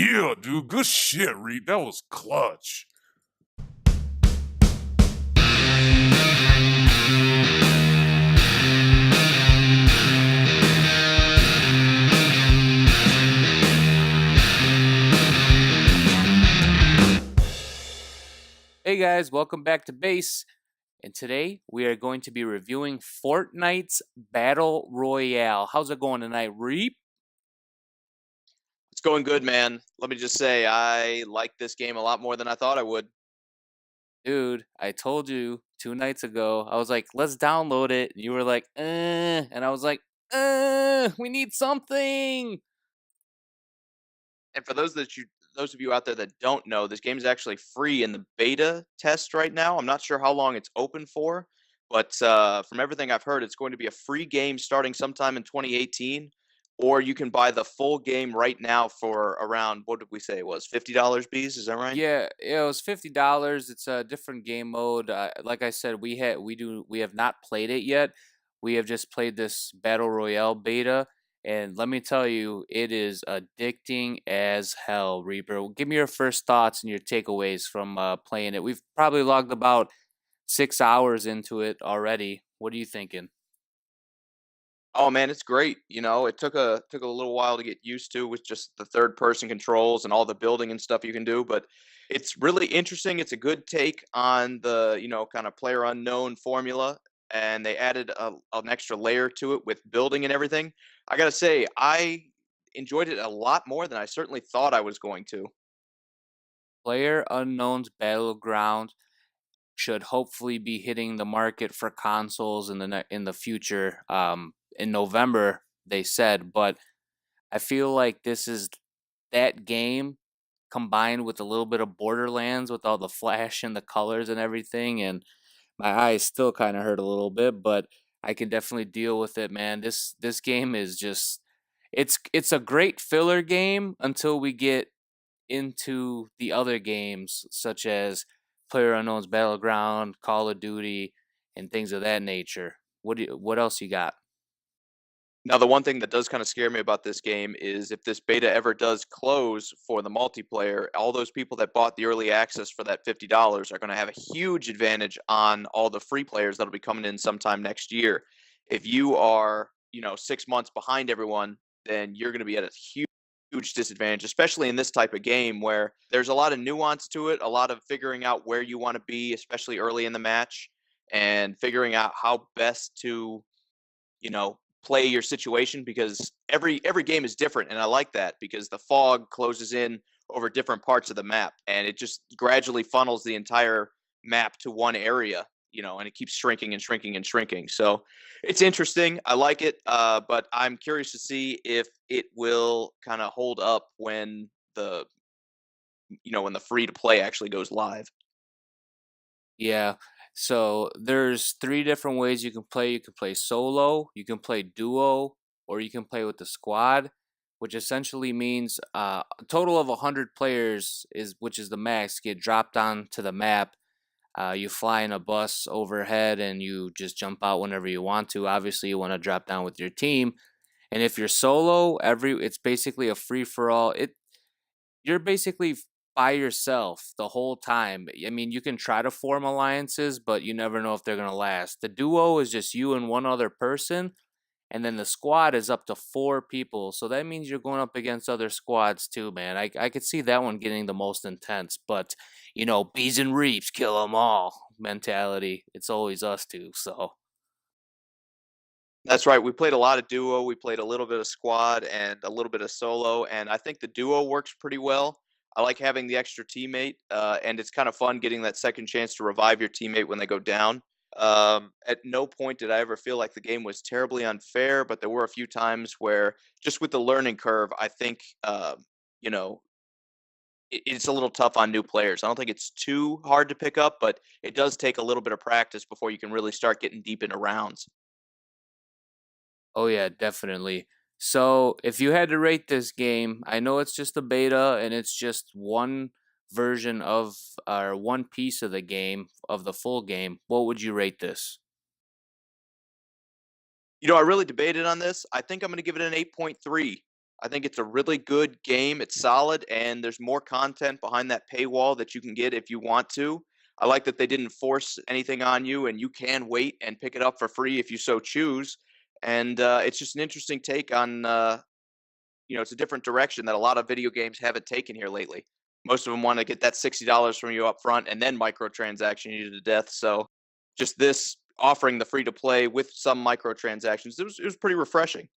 Yeah, dude, good shit, Reed. That was clutch. Hey guys, welcome back to Base. And today we are going to be reviewing Fortnite's Battle Royale. How's it going tonight, Reap? It's going good, man. Let me just say, I like this game a lot more than I thought I would. Dude, I told you 2 nights ago, I was like, let's download it. And you were like, and I was like, we need something. And for those of you out there that don't know, this game is actually free in the beta test right now. I'm not sure how long it's open for, but from everything I've heard, it's going to be a free game starting sometime in 2018, or you can buy the full game right now for around, what did we say it was, $50, Bees? Is that right? Yeah, it was $50. It's a different game mode. Like I said, we have not played it yet. We have just played this Battle Royale beta, and let me tell you, it is addicting as hell. Reaper, give me your first thoughts and your takeaways from playing it. We've probably logged about 6 hours into it already. What are you thinking? Oh man, it's great. It took a little while to get used to with just the third person controls and all the building and stuff you can do, but it's really interesting. It's a good take on the, kind of player unknown formula, and they added an extra layer to it with building and everything. I got to say, I enjoyed it a lot more than I certainly thought I was going to. Player Unknown's Battleground should hopefully be hitting the market for consoles in the future. In November they said, but I feel like this is that game combined with a little bit of Borderlands with all the flash and the colors and everything, and my eyes still kind of hurt a little bit, but I can definitely deal with it, man. This game is just it's a great filler game until we get into the other games such as PlayerUnknown's Battleground, Call of Duty, and things of that nature. What else you got? Now, the one thing that does kind of scare me about this game is if this beta ever does close for the multiplayer, all those people that bought the early access for that $50 are going to have a huge advantage on all the free players that'll be coming in sometime next year. If you are, 6 months behind everyone, then you're going to be at a huge disadvantage, especially in this type of game where there's a lot of nuance to it, a lot of figuring out where you want to be, especially early in the match, and figuring out how best to play your situation because every game is different, and I like that because the fog closes in over different parts of the map, and it just gradually funnels the entire map to one area, and it keeps shrinking and shrinking and shrinking. So it's interesting. I like it, but I'm curious to see if it will kind of hold up when the free to play actually goes live. Yeah. So there's three different ways you can play. You can play solo, you can play duo, or you can play with the squad, which essentially means a total of 100 players which is the max, get dropped onto the map. You fly in a bus overhead and you just jump out whenever you want to. Obviously, you want to drop down with your team. And if you're solo, it's basically a free for all. You're basically by yourself the whole time. I mean, you can try to form alliances, but you never know if they're going to last. The duo is just you and one other person, and then the squad is up to 4 people. So that means you're going up against other squads too, man. I could see that one getting the most intense, but bees and reaps kill them all mentality. It's always us two, so. That's right. We played a lot of duo. We played a little bit of squad and a little bit of solo, and I think the duo works pretty well. I like having the extra teammate, and it's kind of fun getting that second chance to revive your teammate when they go down. At no point did I ever feel like the game was terribly unfair, but there were a few times where, just with the learning curve, I think you know it's a little tough on new players. I don't think it's too hard to pick up, but it does take a little bit of practice before you can really start getting deep into rounds. Oh yeah, definitely. So, if you had to rate this game, I know it's just a beta and it's just one version of or one piece of the game of the full game. What would you rate this? I really debated on this. I think I'm going to give it an 8.3. I think it's a really good game. It's solid, and there's more content behind that paywall that you can get if you want to. I like that they didn't force anything on you, and you can wait and pick it up for free if you so choose. And it's just an interesting take on, it's a different direction that a lot of video games haven't taken here lately. Most of them want to get that $60 from you up front and then microtransaction you to death. So just this offering the free to play with some microtransactions, it was pretty refreshing.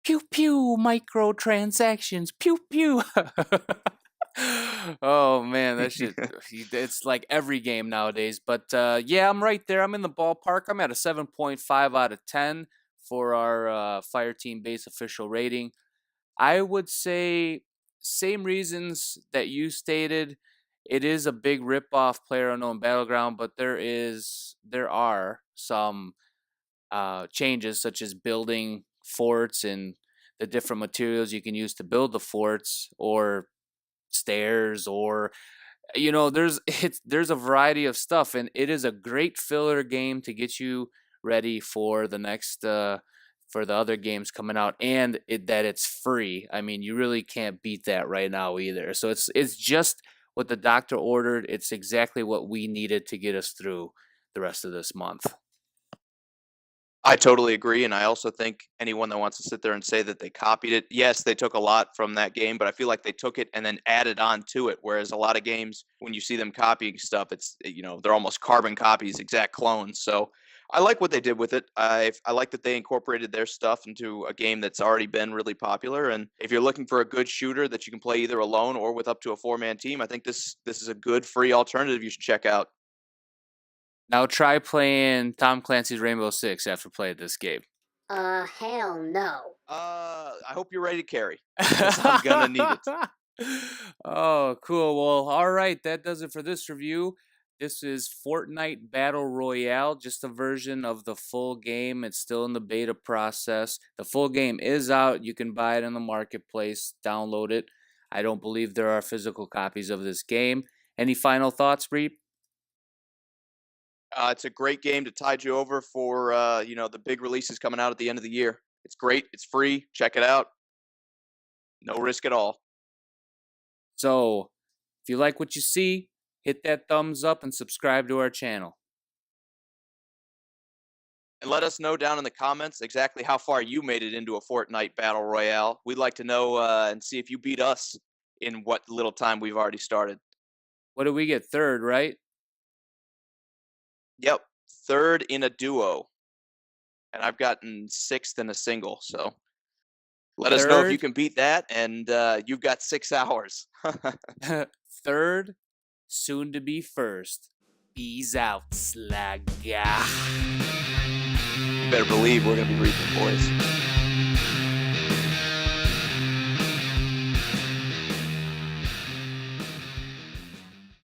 Pew pew microtransactions. Pew pew. Oh man, that shit. It's like every game nowadays. But yeah, I'm right there. I'm in the ballpark. I'm at a 7.5 out of 10 for our Fireteam base official rating. I would say same reasons that you stated. It is a big rip-off PlayerUnknown Battleground, but there are some changes such as building forts and the different materials you can use to build the forts, or stairs, or there's a variety of stuff, and it is a great filler game to get you ready for the next for the other games coming out, and that it's free. I mean, you really can't beat that right now either. So it's just what the doctor ordered. It's exactly what we needed to get us through the rest of this month. I totally agree, and I also think anyone that wants to sit there and say that they copied it, yes, they took a lot from that game, but I feel like they took it and then added on to it. Whereas a lot of games, when you see them copying stuff, it's they're almost carbon copies, exact clones. So I like what they did with it. I like that they incorporated their stuff into a game that's already been really popular. And if you're looking for a good shooter that you can play either alone or with up to a 4-man team, I think this is a good free alternative you should check out. Now try playing Tom Clancy's Rainbow Six after playing this game. Hell no. I hope you're ready to carry, 'cause I'm gonna need it. Oh, cool. Well, all right. That does it for this review. This is Fortnite Battle Royale, just a version of the full game. It's still in the beta process. The full game is out. You can buy it in the marketplace, download it. I don't believe there are physical copies of this game. Any final thoughts, Reep? It's a great game to tide you over for the big releases coming out at the end of the year. It's great. It's free. Check it out. No risk at all. So, if you like what you see, hit that thumbs up and subscribe to our channel. And let us know down in the comments exactly how far you made it into a Fortnite Battle Royale. We'd like to know and see if you beat us in what little time we've already started. What did we get? Third, right? Yep. Third in a duo. And I've gotten sixth in a single. So let us know if you can beat that. And you've got 6 hours. Third, soon to be first. BEEZ out, slag. You better believe we're going to be reaping, boys.